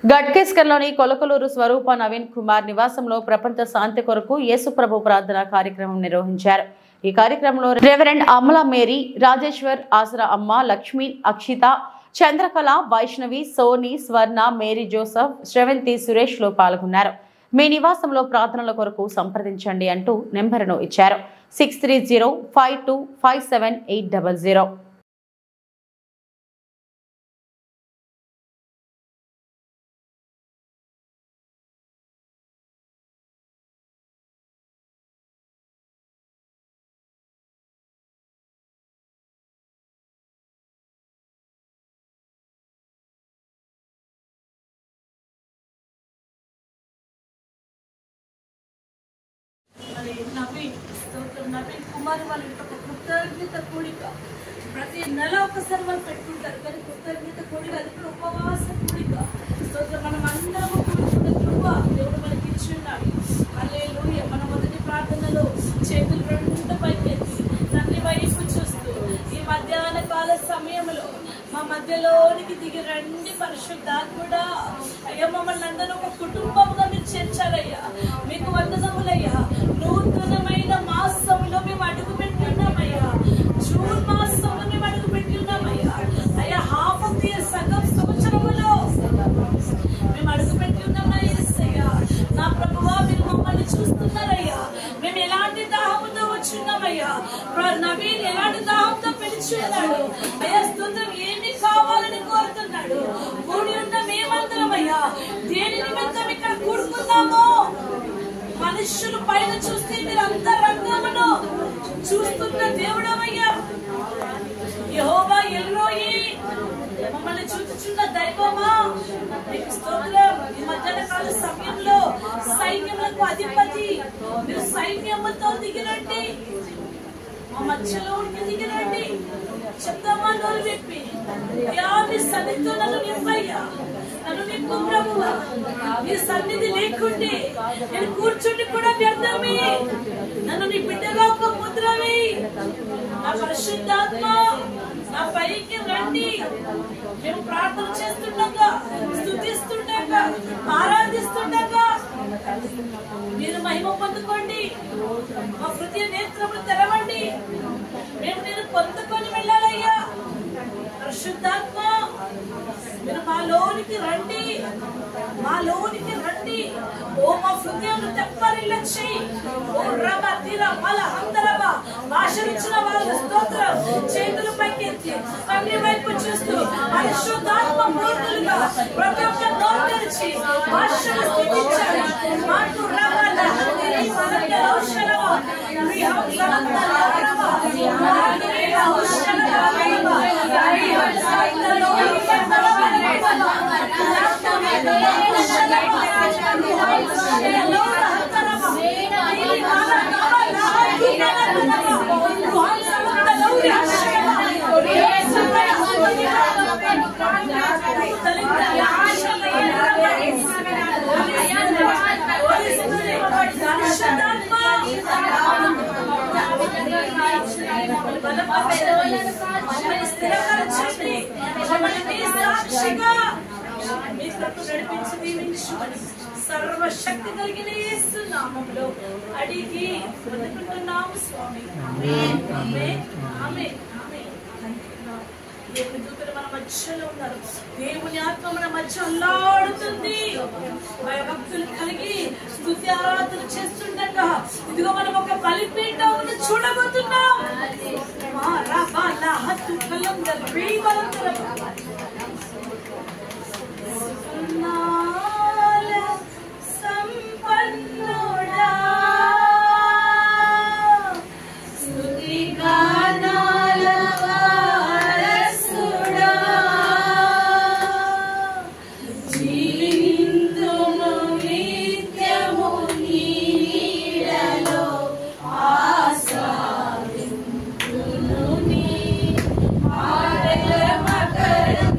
గట్కేస్కర్లోని కొలకలూరు స్వరూప నవీన్ కుమార్ నివాసంలో ప్రపంచ శాంతి కొరకు యేసుప్రభు ప్రార్థన కార్యక్రమం నిర్వహించారు. ఈ కార్యక్రమంలో రెవరెండ్ అమలా మేరీ, రాజేశ్వర్, ఆసరా అమ్మ, లక్ష్మి, అక్షిత, చంద్రకళ, వైష్ణవి, సోని, స్వర్ణ, మేరీ జోసఫ్, శ్రవంతి, సురేష్ లో పాల్గొన్నారు. మీ నివాసంలో ప్రార్థనల కొరకు సంప్రదించండి అంటూ నెంబర్ను ఇచ్చారు. 6305257800. నవీన్ కుమార్ వాళ్ళ కృతజ్ఞత కోడిక ప్రతి నెల ఒకసారి వాళ్ళు పెట్టుకుంటారు. కానీ కృతజ్ఞత కోడిక అది కూడా ఉపవాస కోడిక. మనం అందరము కృప దేవుడు మనకి ఇచ్చున్నాడు. హల్లెలూయా. మన మొదటి ప్రార్థనలో చేతులు రెండు పైకెత్తి తండ్రి వైపు చూస్తూ ఈ మధ్యాహ్న కాల సమయంలో మా మధ్యలోనికి దిగి రండి పరిశుద్ధాత్ముడా. అయ్యా, మమ్మల్ని అందరూ ఒక కుటుంబంగా మీరు చేర్చారయ్యా. మీకు వందనములయ్యా. నూతనమైన మాసంలో మేము అడుగు పెట్టున్నామయ్యా. జూన్ మాసంలో మేము అడుగు పెట్టున్నామయ్యా. అయ్యా, హాఫ్ ఆఫ్ ది ఇయర్, సగం సంవత్సరములో మేము అడుగు పెట్టున్నామా యేసయ్యా. నా ప్రభువా, మీరు మమ్మల్ని చూస్తున్నారయ్యా. మేము ఎలాంటి దాహంతో వచ్చున్నామయ్యా. నవీన్ ఎలాంటి దాహంతో పిలిచి ఉన్నాడు అయ్యా. స్తోత్రం. ఏమి కావాలని కోరుతున్నాడు. కూడి ఉన్న మేమందరమయ్యా దేని నిమిత్తం ఇక్కడ కూడుకున్నామో మనుషులు పైన చూస్తే మీరు అంతరంగమును చూస్తున్న దేవుడమయ్యా. యెహోవా ఎల్రోయి, మమ్మల్ని చూచుచున్న దైవమా మీకు స్తోత్రం. ఈ మధ్యాహ్న కాల సమయంలో సైన్యములకు అధిపతి మీరు సైన్యముతో దిగిరండి. మా మధ్యలో దిగిరండి. చెప్తామా నోరు విప్పి. అయ్యా, మీ సన్నిధితో నన్ను నింపయ్యా. నన్ను నింపు ప్రభువా. నీ సన్నిధి లేకుంటే నేను కూర్చుండి కూడా వ్యర్థమే. నన్ను నీ బిడ్డగా ఒక ముద్రవి. నా పరిశుద్ధాత్మ నా పైకి రండి. మేము ప్రార్థన చేస్తుండగా, స్తుతిస్తుండగా, ఆరాధిస్తుండగా మీరు మహిమ పొందుకోండి. మా హృదయ నేత్రములు తెరవండి. మేము నేను పొందుకొని వెళ్ళాలయ్యా. పరిశుద్ధాత్మ మీరు మాలోనికి రండి. మాలోనికి రండి. ఓ మా హృదయాలు తెప్పరిల్లచ్చి. ఓ రమ తీర మల అందరమ ఆశరించిన వాళ్ళు స్తోత్రం. చేతులు పైకెత్తి తండ్రి వైపు చూస్తూ పరిశుద్ధాత్మ మూర్తులుగా ప్రతి ఒక్క నోరు తెరిచి భాషను స్తుతించాలి. మాకు రమల తిరిగి మనకి ఔషధమ రిహంసలందల రమ నాగిరి ఔషధమ రమ రిహంసలందల సర్వశక్తి కలిగిన యేసు నామములో అడిగి పొందుకుంటున్నాము స్వామి. ఆమేన్, ఆమేన్, ఆమేన్, ఆమేన్. దేవుని దూతలు మన మధ్యలో ఉన్నారు. దేవుని ఆత్మ మన మధ్య అల్లాడుతుంది. భయభక్తులు కలిగి స్తుతి ఆరాధన చేస్తుండగా ఇదిగో మనం ఒక బలిపీఠమును చూడబోతున్నాం. సంపన్నుడా స్తుతి గానాల వారసుడా జీవింతును నిత్యము నీ నీడలో ఆసాదింతును నీ ఆదర మకరం